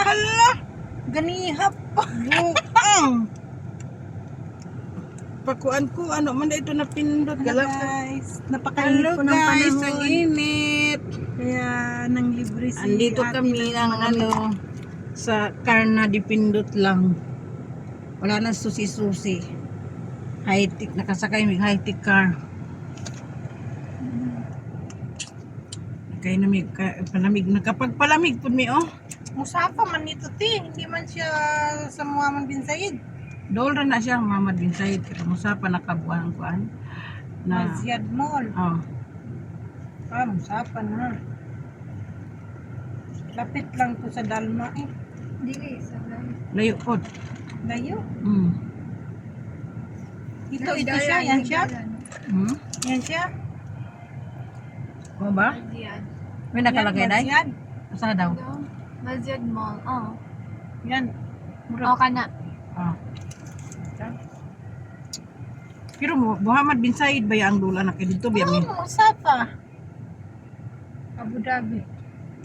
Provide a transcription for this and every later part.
Hala! Ganihap pa. Buang! Pakuan ko, ano man ito napindot. Galak. Guys, napakainit Hello po ng guys, ang panahon. init. Kaya nang libre si Andito ate kami ng malamig. sa car na dipindot lang. Wala na susi-susi. High-tech, nakasakay may high-tech car. Kaya namig, palamig, nakapagpalamig po mi oh. Musapa man nito ti, hindi man siya sa Muhammad bin Said. Dool na siya, Muhammad bin Said. Pero musa pa nakabuang kuan. Na, Masyad Mall. oh. Musapa na. Lapit lang to sa Dalma eh. Dili sa Layo po. Layo. Ito siya, yan siya. Yan siya. O ba? Masjid. May nakalagay na? Yan, Asa daw? Masjid Mall. Oh. yan. O kana. Ah. Pero Muhammad bin Said ba ang dula na kay dito biya mi? Musapa. Abu Dhabi.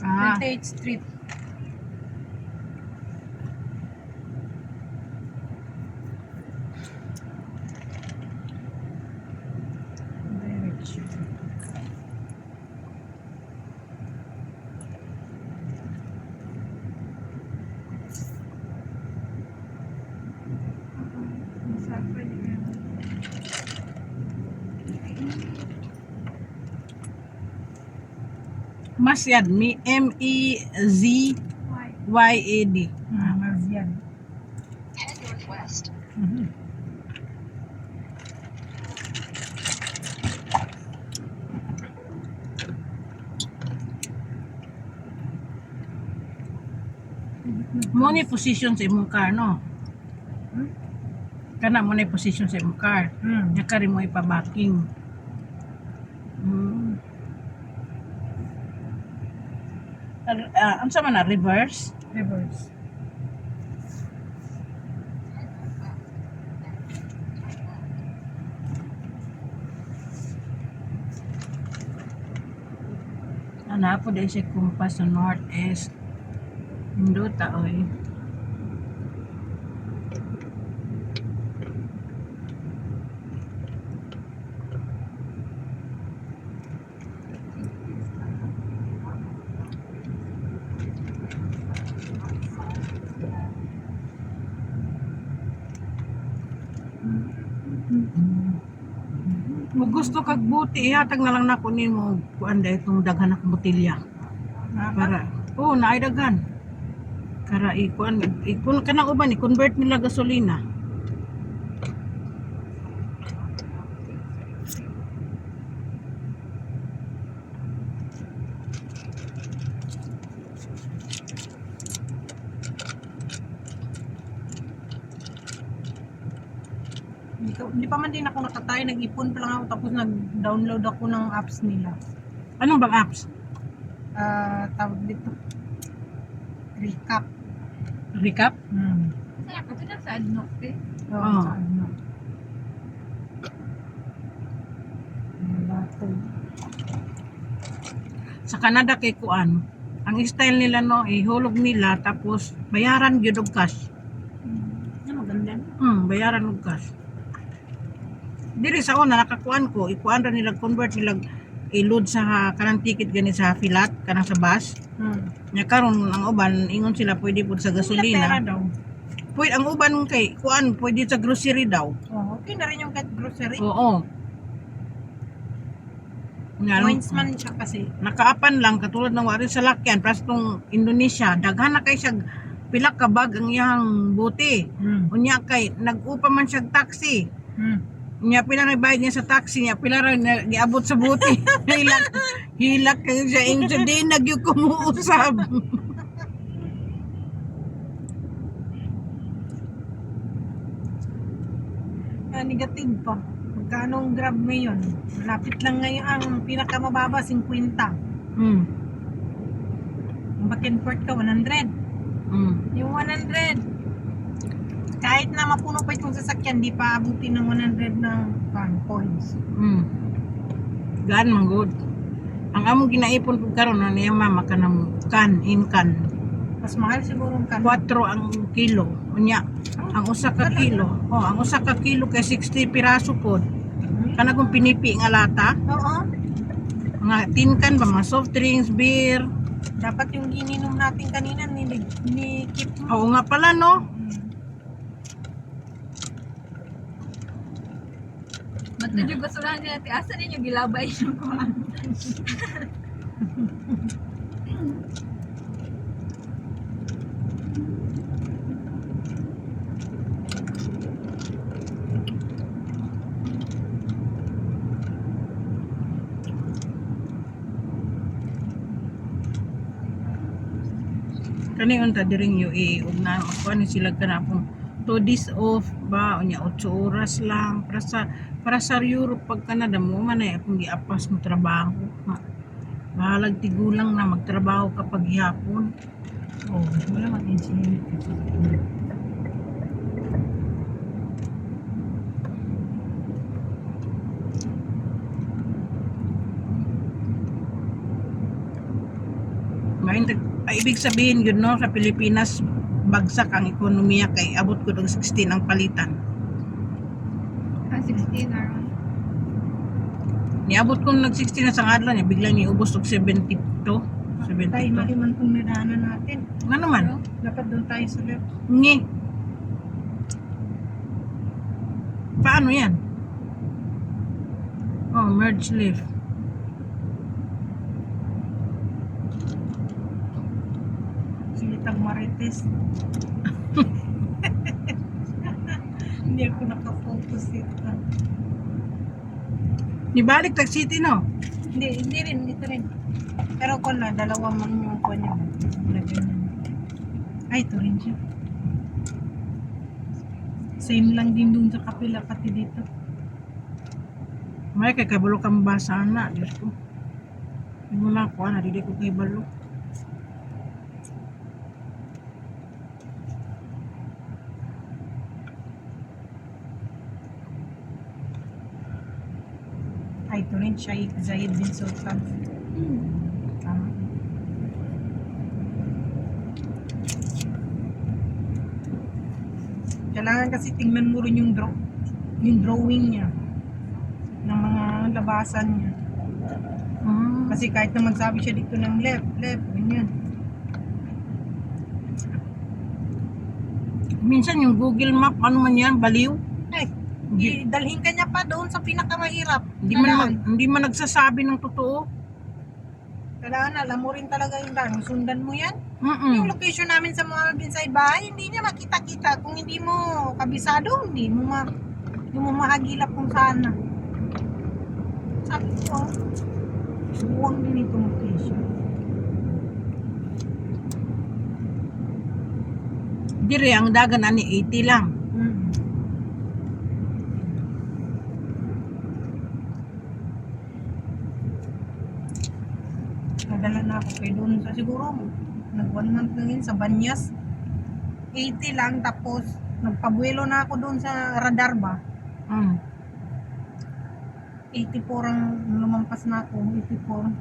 Ah, 28th Street. Direction. Musapa din. Masyad mi MEZYAD. Why? Masyad. Head northwest. Mo ni position sa imong car no? Kana mo ni position sa imong car. Nya kari mo ipabaking. Ano sa man na reverse? Reverse. Ana po dahil siya kumpas sa northeast. Hindota oy. Kung gusto kag buti, ihatag na lang nako nimo kuan da itong daghan na botilya. Para naay daghan. Kara ikun kanang uban i-convert nila gasolina. Hindi pa man din ako nakatay, nag-ipon pa lang ako tapos nag-download ako ng apps nila. Anong bang apps? Tawag dito. Recap. Recap? Saan ako ito sa Adnok eh? Oo. Sa ano. Sa Canada kay kuan, ang style nila no, ihulog nila tapos bayaran gyud og cash. Maganda. Bayaran og cash. Diri sa una nakakuan ko, ikuan ra nila convert nila i-load sa kanang ticket gani sa filat kanang sa bus. Nya karon ang uban ingon sila pwede pud sa Pera gasolina. daw. Pwede ang uban kay kuan pwede sa grocery daw. Okay na rin yung cat grocery. Oo. Nga, Points man siya kasi. nakaapan lang katulad ng wari sa lakyan plus tong Indonesia daghan na kay siya pila ka bag ang iyang buti. Unya kay nag-upa man siya taxi. Nya pila na bayad niya sa taxi niya, pila ra giabot sa buti. hilak kayo siya injo din nagyug kumuusab. Negative pa. Magkano ang grab ngayon? Malapit lang ngayon ang pinakamababa 50. Ang back and forth ka 100. Yung 100 kahit na mapuno pa itong sasakyan, di pa abutin ng 100 ng points. Gaan man good. Ang among ginaipon pud karon na niya mama kanang can in can. Mas mahal siguro ang kanin. 4 ang kilo. Unya, ang usa ka kilo. Oh, ang usa ka kilo kay 60 piraso pod. Kana kung pinipi nga lata, Oo. mga tinkan ba, mga soft drinks, beer. Dapat yung ininom natin kanina ni Kip mo. Oo nga pala, no? Ba't na yung basurahan nila? Asa ninyo gilabay yung kuha? Kani unta diring UAE ug na makuha ni sila kanapong 2 days off ba unya 8 oras lang para sa Europe pag Canada mo man ay akong giapas mo trabaho. Bahalag tigulang na magtrabaho kapag hapon. Oh, wala mag-engineer. Ibig sabihin yun no, sa Pilipinas bagsak ang ekonomiya kay abot ko og 16 ang palitan. 16 around. Niabot ko nag 16 na sa adlaw niya biglang niubos og 72. Tayo 72. maliman kung nadaanan natin. Nga naman. Dapat doon tayo sa left. Ngi. Paano yan? Oh, merge lift. Silitag Marites. Hindi ako nakafocus dito. Nibalik tag city no? Hindi rin, ito rin. Pero kung na, dalawa man yung kuha niya. Ay, ito rin siya. Same lang din dun sa kapila pati dito. May kay kabalo kang basa na, Diyos ko. Hindi mo na ako, dili ko kay balo. Ay, ito rin, Sheikh Zayed bin Sultan. Tama. Kailangan kasi tingnan mo rin yung drawing niya ng mga labasan niya. Kasi kahit na magsabi siya dito ng left, ganyan. Minsan yung Google Map, ano man yan, baliw. Ay, dalhin ka niya pa doon sa pinakamahirap. Hindi man nagsasabi ng totoo. Kailangan alam mo rin talaga yung daan. Sundan mo yan. Mm-mm. Yung location namin sa mga inside bahay, hindi niya makita-kita. Kung hindi mo kabisado, hindi mo mahagilap kung saan na. Sabi ko, buwang din itong location. Dire, ang dagan ani 80 lang. Nadala na ako kay doon sa siguro nag 1 month lang yun sa Banyas. 80 lang tapos nagpabuelo na ako doon sa radar ba. 84 ang lumampas na ako, 84.